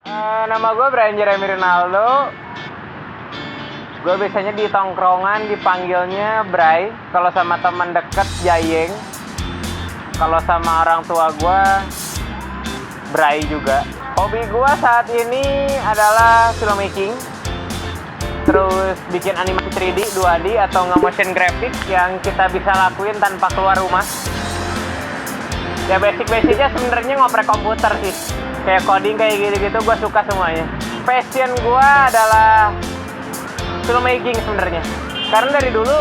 Nama gue Brian Jeremy Rinaldo. Gue biasanya di tongkrongan dipanggilnya Bray. Kalau sama teman deket Jayeng. Kalau sama orang tua gue Bray juga. Hobi gue saat ini adalah filmmaking. Terus bikin animasi 3D, 2D atau nge-motion graphic yang kita bisa lakuin tanpa keluar rumah. Ya basic-basicnya sebenarnya ngoprek komputer sih. Kayak coding kayak gitu-gitu gue suka semuanya. Passion gue adalah filmmaking sebenarnya. Karena dari dulu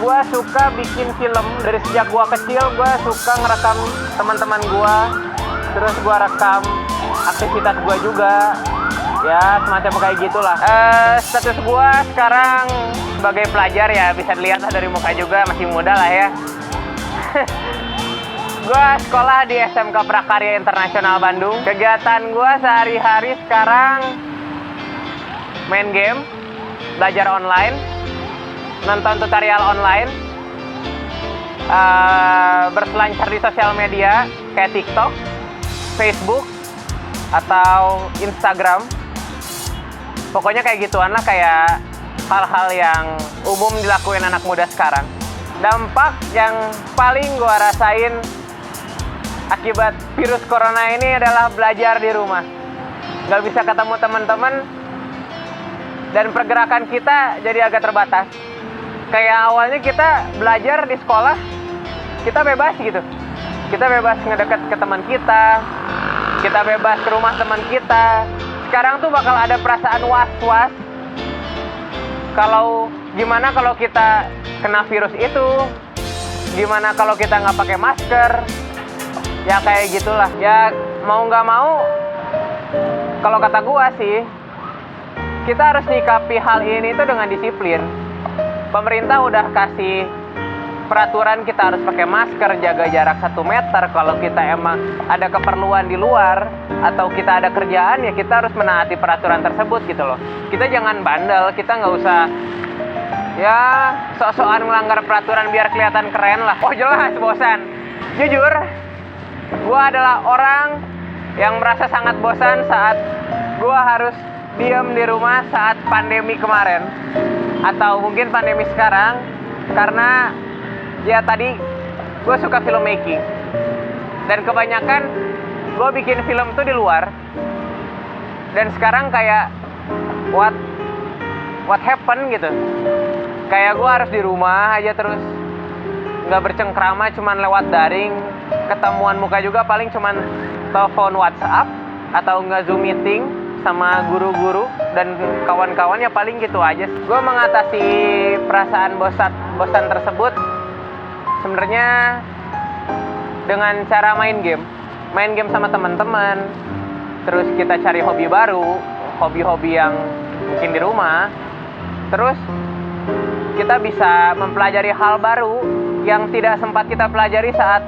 gue suka bikin film. Dari sejak gue kecil gue suka ngerekam teman-teman gue. Terus gue rekam aktivitas gue juga. Ya semacam kayak gitulah. Status gue sekarang sebagai pelajar ya, bisa dilihat lah dari muka juga, masih muda lah ya. Gue sekolah di SMK Prakarya Internasional Bandung. Kegiatan gue sehari-hari sekarang main game, belajar online, nonton tutorial online, berselancar di sosial media kayak TikTok, Facebook, atau Instagram. Pokoknya kayak gituan lah, kayak hal-hal yang umum dilakuin anak muda sekarang. Dampak yang paling gue rasain akibat virus corona ini adalah belajar di rumah. Gak bisa ketemu teman-teman dan pergerakan kita jadi agak terbatas. Kayak awalnya kita belajar di sekolah, kita bebas gitu. Kita bebas ngedeket ke teman kita bebas ke rumah teman kita. Sekarang tuh bakal ada perasaan was-was. Gimana kalau kita kena virus itu? Gimana kalau kita nggak pakai masker? Ya kayak gitulah. Ya mau nggak mau, kalau kata gua sih, kita harus nyikapi hal ini tuh dengan disiplin. Pemerintah udah kasih peraturan kita harus pakai masker, jaga jarak 1 meter. Kalau kita emang ada keperluan di luar atau kita ada kerjaan, ya kita harus menaati peraturan tersebut gitu loh. Kita jangan bandel, kita nggak usah ya sok-sokan melanggar peraturan biar kelihatan keren lah. Oh jelas bosan. Jujur, gue adalah orang yang merasa sangat bosan saat gue harus diem di rumah saat pandemi kemarin. Atau mungkin pandemi sekarang, karena ya tadi gue suka filmmaking. Dan kebanyakan gue bikin film tuh di luar. Dan sekarang kayak what happened gitu. Kayak gue harus di rumah aja terus, nggak bercengkrama, cuman lewat daring. Ketemuan muka juga paling cuman telepon WhatsApp atau nggak Zoom meeting sama guru-guru dan kawan-kawan, ya paling gitu aja. Gue mengatasi perasaan bosan tersebut sebenarnya dengan cara main game sama teman-teman. Terus kita cari hobi baru, hobi-hobi yang mungkin di rumah. Terus kita bisa mempelajari hal baru yang tidak sempat kita pelajari saat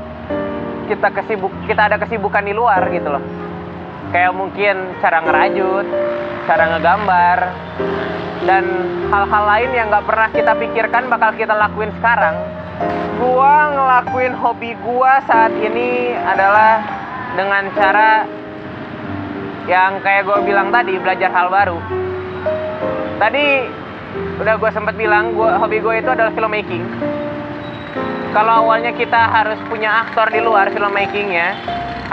kita ada kesibukan di luar gitu loh. Kayak mungkin cara ngerajut, cara ngegambar, dan hal-hal lain yang gak pernah kita pikirkan bakal kita lakuin sekarang. Gua ngelakuin hobi gua saat ini adalah dengan cara yang kayak gua bilang tadi, belajar hal baru. Tadi udah gua sempat bilang, hobi gua itu adalah filmmaking. Kalau awalnya kita harus punya aktor di luar filmmakingnya,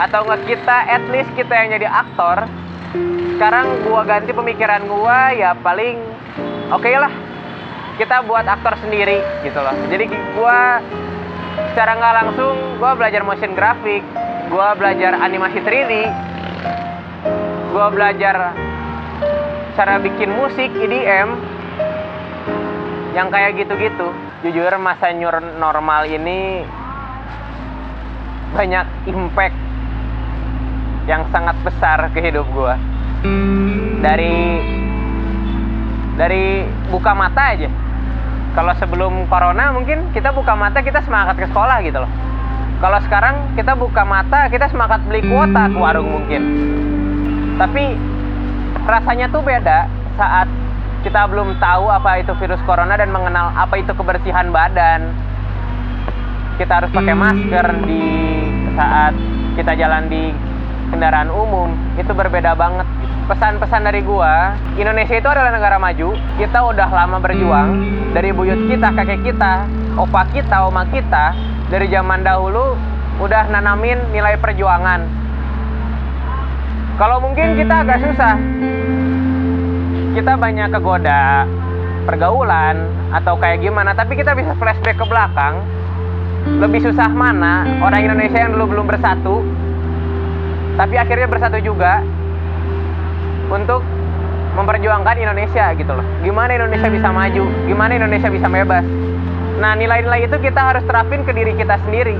atau nggak kita, at least kita yang jadi aktor. Sekarang gua ganti pemikiran gua, ya paling oke lah, kita buat aktor sendiri gitu loh. Jadi gua secara nggak langsung gua belajar motion graphic, gua belajar animasi 3D, gua belajar cara bikin musik EDM yang kayak gitu-gitu. Jujur masa new normal ini banyak impact yang sangat besar ke hidup gua. Dari buka mata aja. Kalau sebelum corona mungkin kita buka mata kita semangat ke sekolah gitu loh. Kalau sekarang kita buka mata kita semangat beli kuota ke warung mungkin. Tapi rasanya tuh beda saat kita belum tahu apa itu virus corona dan mengenal apa itu kebersihan badan. Kita harus pakai masker di saat kita jalan di kendaraan umum, itu berbeda banget. Pesan-pesan dari gua, Indonesia itu adalah negara maju. Kita udah lama berjuang, dari buyut kita, kakek kita, opa kita, oma kita, dari zaman dahulu udah nanamin nilai perjuangan. Kalau mungkin kita agak susah, kita banyak kegoda pergaulan atau kayak gimana, tapi kita bisa flashback ke belakang. Lebih susah mana orang Indonesia yang dulu belum bersatu, tapi akhirnya bersatu juga untuk memperjuangkan Indonesia gitu loh. Gimana Indonesia bisa maju, gimana Indonesia bisa bebas. Nah, nilai-nilai itu kita harus terapin ke diri kita sendiri,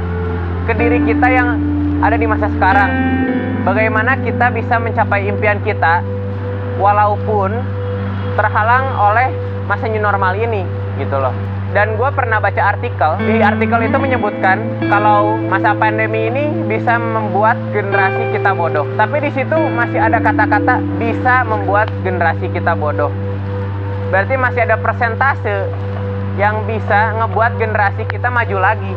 ke diri kita yang ada di masa sekarang. Bagaimana kita bisa mencapai impian kita walaupun terhalang oleh masa new normal ini gitu loh. Dan gue pernah baca artikel, di artikel itu menyebutkan kalau masa pandemi ini bisa membuat generasi kita bodoh. Tapi di situ masih ada kata-kata bisa membuat generasi kita bodoh. Berarti masih ada persentase yang bisa ngebuat generasi kita maju lagi.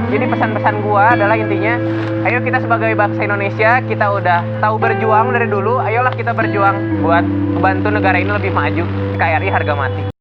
Jadi pesan-pesan gue adalah intinya, ayo kita sebagai bangsa Indonesia, kita udah tahu berjuang dari dulu, ayolah kita berjuang buat membantu negara ini lebih maju. NKRI harga mati.